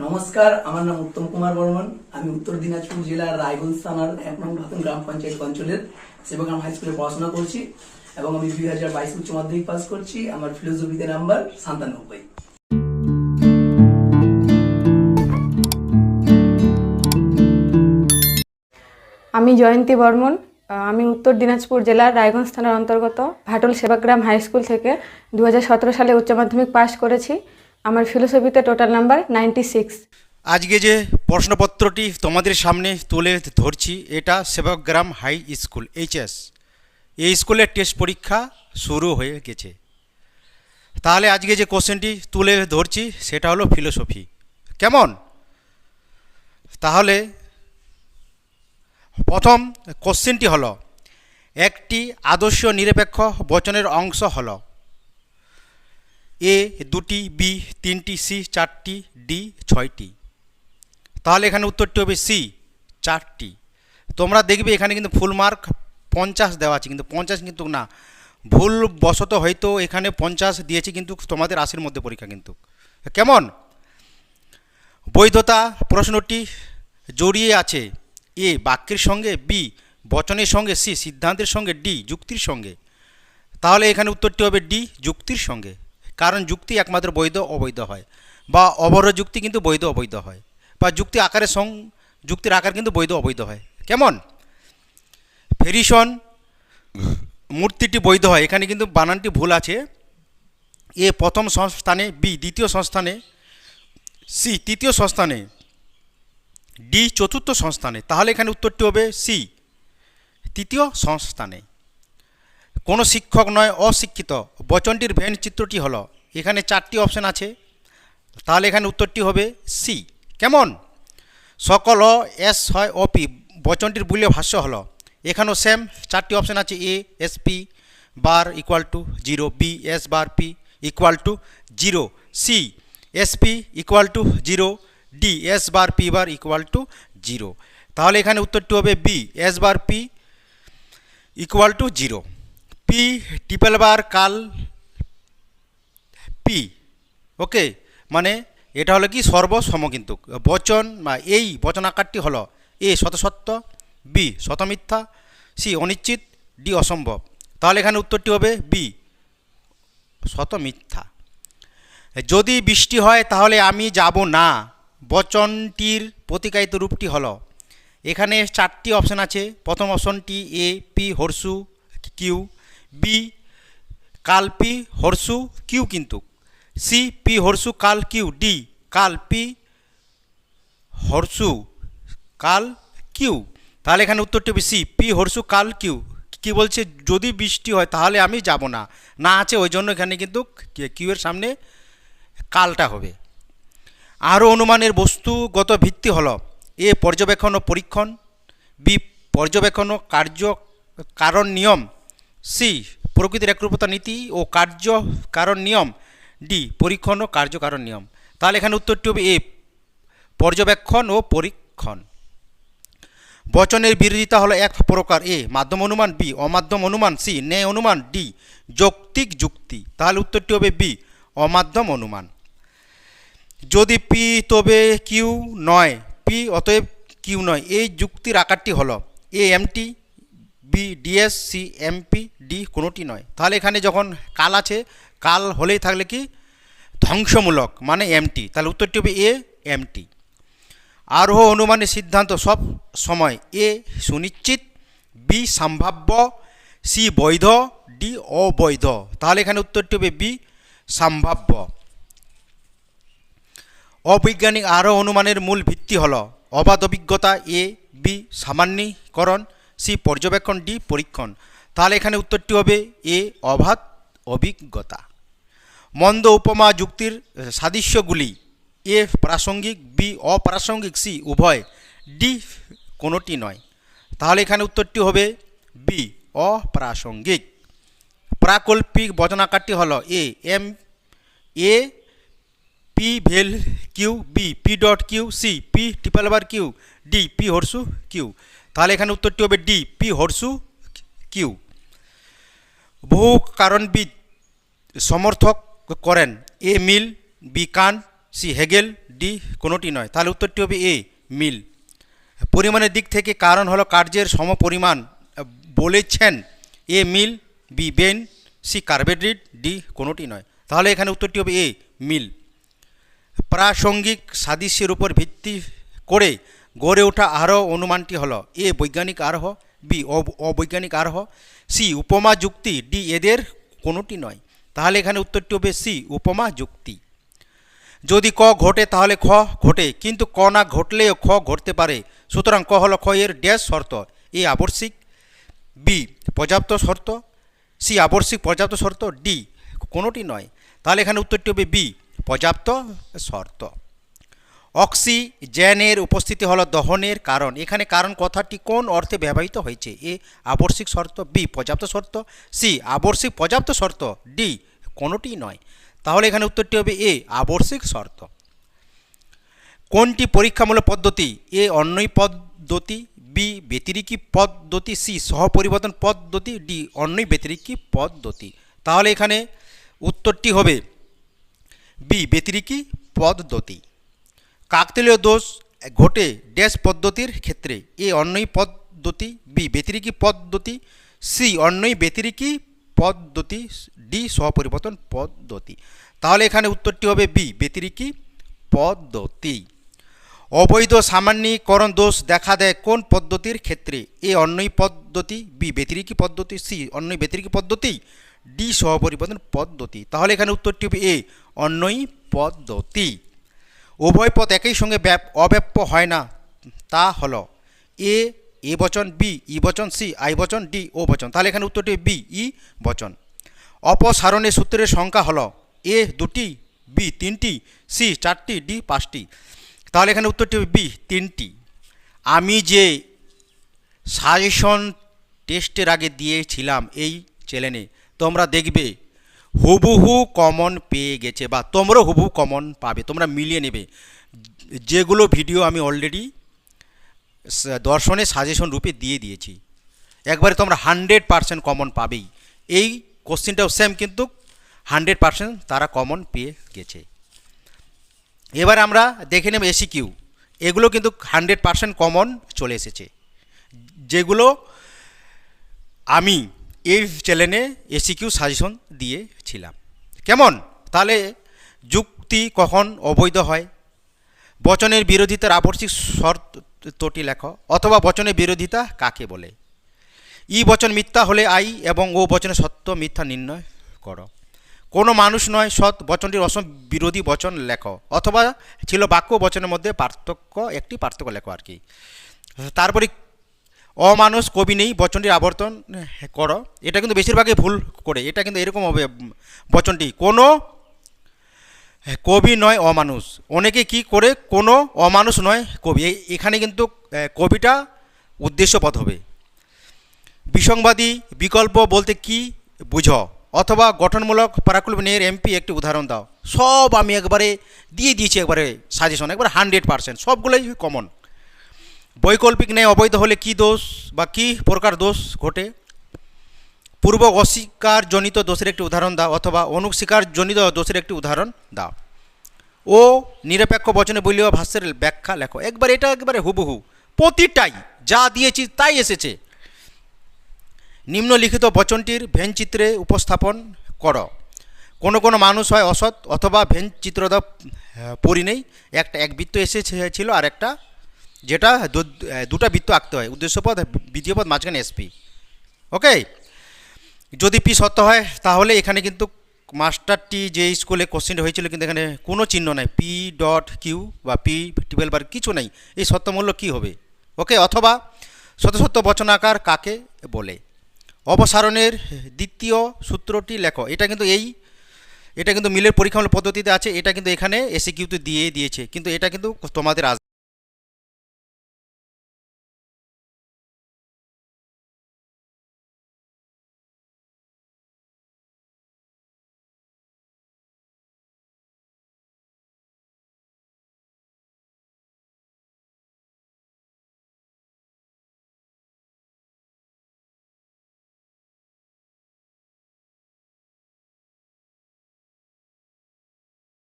নমস্কার, আমার নাম উত্তম কুমার বর্মন। আমি উত্তর দিনাজপুর জেলার রায়গঞ্জ থানার 1 নং ভাতুন গ্রাম পঞ্চায়েত অঞ্চলের সেবগ্রাম হাই স্কুলে পড়াশোনা করছি এবং আমি 2022 উচ্চ মাধ্যমিক পাস করছি। আমার ফিলোসফিতে নাম্বার 97। আমি জয়ন্তী বর্মন। আমি উত্তর দিনাজপুর জেলার রায়গঞ্জ থানার অন্তর্গত ভাটল সেবাগ্রাম হাই স্কুল থেকে 2017 সালে উচ্চ মাধ্যমিক পাস করেছি। আমার ফিলোসফিতে টোটাল নাম্বার 96। আজকে যে প্রশ্নপত্রটি তোমাদের সামনে তুলে ধরছি, এটা সেবগ্রাম হাই স্কুল এইচএস। এই স্কুলের টেস্ট পরীক্ষা শুরু হয়ে গেছে। তাহলে আজকে যে কোশ্চেনটি তুলে ধরছি সেটা হলো ফিলোসফি। কেমন? তাহলে প্রথম কোশ্চেনটি হলো, একটি আদর্শ নিরপেক্ষ বচনের অংশ হলো এ 2টি, বি 3টি, সি 4টি, ডি 6টি। তাহলে এখানে উত্তরটি হবে সি 4টি। তোমরা দেখবে এখানে কিন্তু ফুল মার্ক 50 দেওয়া আছে, কিন্তু 50 কিন্তু না, ভুল বশত হয়তো এখানে 50 দিয়েছি, কিন্তু তোমাদের 80-র মধ্যে পরীক্ষা কিন্তু। কেমন? বৈধতা প্রশ্নটি জড়িয়ে আছে এ বাক্যের সঙ্গে, বি বচনের সঙ্গে, সি সিদ্ধান্তের সঙ্গে, ডি যুক্তির সঙ্গে। তাহলে এখানে উত্তরটি হবে ডি যুক্তির সঙ্গে, কারণ যুক্তি একমাত্র বৈধ অবৈধ হয়, বা অবৈধ যুক্তি কিন্তু বৈধ অবৈধ হয়, বা যুক্তির আকার কিন্তু বৈধ অবৈধ হয়। কেমন? ফেরিসন মূর্তিটি বৈধ হয়, এখানে কিন্তু বানানটি ভুল আছে। এ প্রথম সংস্থানে, বি দ্বিতীয় সংস্থানে, সি তৃতীয় সংস্থানে, ডি চতুর্থ সংস্থানে। তাহলে এখানে উত্তরটি হবে সি তৃতীয় সংস্থানে। কোনো শিক্ষক নয়, অশিক্ষিত বচনটির ভেন চিত্রটি হলো, এখানে 4টি অপশান আছে, তাহলে এখানে উত্তরটি হবে সি। কেমন? সকল অ এস হয় অপি বচনটির বলীয় ভাষ্য হলো, এখানেও সেম 4টি অপশান আছে, A S P bar equal to 0, B S bar P equal to 0, C S P equal to 0, D S bar P bar equal to 0। তাহলে এখানে উত্তরটি হবে B S bar P equal to 0। P triple bar curl P, ওকে, মানে এটা হলো কি সর্বসম, কিন্তু বচন বা এই বচন আকারটি হলো এ শতসত্য, বি শতমিথ্যা, সি অনিশ্চিত, ডি অসম্ভব। তাহলে এখানে উত্তরটি হবে বি শতমিথ্যা। যদি বৃষ্টি হয় তাহলে আমি যাব না বচনটির প্রতিকায়িত রূপটি হলো, এখানে 4টি অপশান আছে। প্রথম অপশনটি A P horseshoe Q, B curl P horseshoe Q কিন্তু, C P horseshoe curl Q, D curl P horseshoe curl Q. তাহলে এখানে উত্তরটি হবে C P horseshoe curl Q. কি বলছে? যদি বৃষ্টি হয় তাহলে আমি যাব না, না আছে ওই জন্য এখানে কিন্তু কিউ এর সামনে কালটা হবে। আরও অনুমানের বস্তুগত ভিত্তি হলো, এ পর্যবেক্ষণ ও পরীক্ষণ, বি পর্যবেক্ষণ ও কারণ নিয়ম, সি প্রকৃতির একরূপতা নীতি ও কারণ নিয়ম, ডি পরীক্ষণ ও কারণ নিয়ম। তাহলে এখানে উত্তরটি হবে এ পর্যবেক্ষণ ও পরীক্ষণ। বচনের বিরোধিতা হলো এক প্রকার, এ মাধ্যম অনুমান, বি অমাধ্যম অনুমান, সি ন্যায় অনুমান, ডি যৌক্তিক যুক্তি। তাহলে উত্তরটি হবে বি অমাধ্যম অনুমান। যদি পি তবে কিউ নয়, পি অতএব কিউ নয়, এই যুক্তির আকারটি হলো A MT, B DS, C MP, D কোনোটি নয়। তাহলে এখানে যখন কাল আছে, কাল হলেই থাকলে কি ধ্বংসমূলক, মানে এমটি। তাহলে উত্তরটি হবে এ এমটি। আরোহ অনুমানের সিদ্ধান্ত সব সময় এ সুনিশ্চিত, বি সম্ভাব্য, সি বৈধ, ডি অবৈধ। তাহলে এখানে উত্তরটি হবে বি সম্ভাব্য। অবৈজ্ঞানিক আরোহ অনুমানের মূল ভিত্তি হল অবাধ অভিজ্ঞতা, এ বি সামান্যীকরণ, সি পর্যবেক্ষণ, ডি পরীক্ষণ। তাহলে এখানে উত্তরটি হবে এ অবাধ অভিজ্ঞতা। মন্দ উপমা যুক্তির সাদৃশ্যগুলি, এ প্রাসঙ্গিক, বি অপ্রাসঙ্গিক, সি উভয়, ডি কোনোটি নয়। তাহলে এখানে উত্তরটি হবে বি অপ্রাসঙ্গিক। প্রাকল্পিক বচনাকারটি হল A M A P vel Q, B P dot Q, C P triple bar Q, D P horseshoe Q. তাহলে এখানে উত্তরটি হবে ডি পি হর্ষু কিউ। বহু কারণবিদ সমর্থক করেন A Mill, B Kant, C Hegel, D কোনোটি নয়। তাহলে উত্তরটি হবে এ মিল। পরিমাণের দিক থেকে কারণ হলো কার্যের সমপরিমাণ বলেছেন, A Mill, B Bain, C carbohydrate, D কোনোটি নয়। তাহলে এখানে উত্তরটি হবে এ মিল। প্রাসঙ্গিক সাদৃশ্যের উপর ভিত্তি করে গড়ে ওঠা আরোহ অনুমানটি হলো এ বৈজ্ঞানিক আরোহ, বি অবৈজ্ঞানিক আরোহ, সি উপমা যুক্তি, ডি এদের কোনোটি নয়। তাহলে এখানে উত্তরটি হবে সি উপমা যুক্তি। যদি ক ঘটে তাহলে খ ঘটে, কিন্তু ক না ঘটলেও খ ঘটতে পারে, সুতরাং ক হলো খ এর ড্যাশ শর্ত, এ আবশ্যিক, বি পর্যাপ্ত শর্ত, সি আবশ্যিক পর্যাপ্ত শর্ত, ডি কোনোটি নয়। তাহলে এখানে উত্তরটি হবে বি পর্যাপ্ত শর্ত। অক্সিজেনের উপস্থিতি হলো দহনের কারণ, এখানে কারণ কথাটি কোন অর্থে ব্যবহৃত হয়েছে, এ আবশ্যিক শর্ত, বি পর্যাপ্ত শর্ত, সি আবশ্যিক পর্যাপ্ত শর্ত, ডি কোনোটি নয়। তাহলে এখানে উত্তরটি হবে এ আবশ্যিক শর্ত। কোনটি পরীক্ষামূলক পদ্ধতি, এ অন্বয়ী পদ্ধতি, বি ব্যতিরিকী পদ্ধতি, সি সহপরিবর্তন পদ্ধতি, ডি অন্বয়ী ব্যতিরিকী পদ্ধতি। তাহলে এখানে উত্তরটি হবে বি ব্যতিরিকী পদ্ধতি। কাকতালীয় দোষ ঘটে ড্যাশ পদ্ধতির ক্ষেত্রে, এ অন্বয়ী পদ্ধতি, বি ব্যতিরিকী পদ্ধতি, সি অন্বয়ী ব্যতিরিকী পদ্ধতি, ডি সহপরিবর্তন পদ্ধতি। তাহলে এখানে উত্তরটি হবে বি ব্যতিরিকী পদ্ধতি। অবৈধ সামান্যীকরণ দোষ দেখা দেয় কোন পদ্ধতির ক্ষেত্রে, এ অন্বয়ী পদ্ধতি, বি ব্যতিরিকী পদ্ধতি, সি অন্বয়ী ব্যতিরিকী পদ্ধতি, ডি সহপরিবর্তন পদ্ধতি। তাহলে এখানে উত্তরটি হবে এ অন্বয়ী পদ্ধতি। উভয় পদ একই সঙ্গে অব্যাপ্য হয় না, তা হলো এ এ বচন, বি ই বচন, সি আই বচন, ডি ও বচন। তাহলে এখানে উত্তরটি বি ই বচন। অপসারণের সূত্রের সংখ্যা হলো এ 2টি, বি 3টি, সি 4টি, ডি 5টি। তাহলে এখানে উত্তরটি হবে বি 3টি। আমি যে সাজেশন টেস্টের আগে দিয়েছিলাম এই চ্যানেলে, তোমরা দেখবে হুবহু কমন পেয়ে গেছে, বা তোমরাও হুবহু কমন পাবে, তোমরা মিলিয়ে নেবে। যেগুলো ভিডিও আমি অলরেডি দর্শনে সাজেশন রূপে দিয়ে দিয়েছি, একবারে তোমরা 100% কমন পাবেই। এই কোশ্চেনটাও সেম, কিন্তু 100% তারা কমন পেয়ে গেছে। এবার আমরা দেখে নেব এসিকিউ। এগুলো কিন্তু 100% কমন চলে এসেছে, যেগুলো আমি এই চ্যানেলে এসিকিউ সাজেশন দিয়েছিলাম। কেমন? তাহলে যুক্তি কখন অবৈধ হয়, বচনের বিরোধিতার আবশ্যিক শর্তটি লেখো, অথবা বচনের বিরোধিতা কাকে বলে, ই বচন মিথ্যা হলে আই এবং ও বচনের সত্য মিথ্যা নির্ণয় করো, কোনো মানুষ নয় সৎ বচনটির অসম বিরোধী বচন লেখো, অথবা ছিল বাক্য বচনের মধ্যে একটি পার্থক্য লেখো আর কি। তারপরে অমানুষ কবি নেই বচনটির আবর্তন করো। এটা কিন্তু বেশিরভাগই ভুল করে, এটা কিন্তু এরকম হবে বচনটি, কোনো কবি নয় অমানুষ। অনেকে কি করে কোনো অমানুষ নয় কবি, এখানে কিন্তু কবিটা উদ্দেশ্যপদ হবে। বিসংবাদী বিকল্প বলতে কি বুঝো, অথবা গঠনমূলক প্রাকল্পিক ন্যায়ের এমপি একটি উদাহরণ দাও। সব আমি একবারে দিয়ে দিয়েছি, একবারে সাজেশন একবার 100%, সবগুলোই কমন। বৈকল্পিক ন্যায় অবৈধ হলে কি দোষ বা কি প্রকার দোষ ঘটে, পূর্ব অস্বীকারজনিত দোষের একটি উদাহরণ দাও, অথবা অনুস্বীকারজনিত দোষের একটি উদাহরণ দাও। ও নিরপেক্ষ বচনে বলীয় ভাষ্যের ব্যাখ্যা লেখো। একবার এটা একবারে হুবহু প্রতিটাই যা দিয়েছি তাই এসেছে। নিম্নলিখিত বচনটির ভেনচিত্রে উপস্থাপন করো। কোনো কোনো মানুষ হয় অসৎ, অথবা ভেনচিত্রটা পড়ি নেই, এক বৃত্ত এসেছিল আর একটা, যেটা দুটা বৃত্ত আঁকতে হয়, উদ্দেশ্যপদ দ্বিতীয় পদ মাঝখানে এসপি। ওকে, যদি পি সত্য হয় তাহলে এখানে কিন্তু মাস্টারটি যে স্কুলে কোশ্চেনটা হয়েছিল, কিন্তু এখানে কোনো চিহ্ন নাই, পি ডট কিউ বা পি 12 বার কিছু নেই, এই সত্যমূল্য কী হবে। ওকে, অথবা সত্য বচনাকার কাকে বলে। অপসারণের দ্বিতীয় সূত্রটি লেখো। এটা কিন্তু মিলের পরীক্ষামূলক পদ্ধতিতে আছে, এটা কিন্তু এখানে এসিকিউতে দিয়ে দিয়েছে, কিন্তু এটা কিন্তু তোমাদের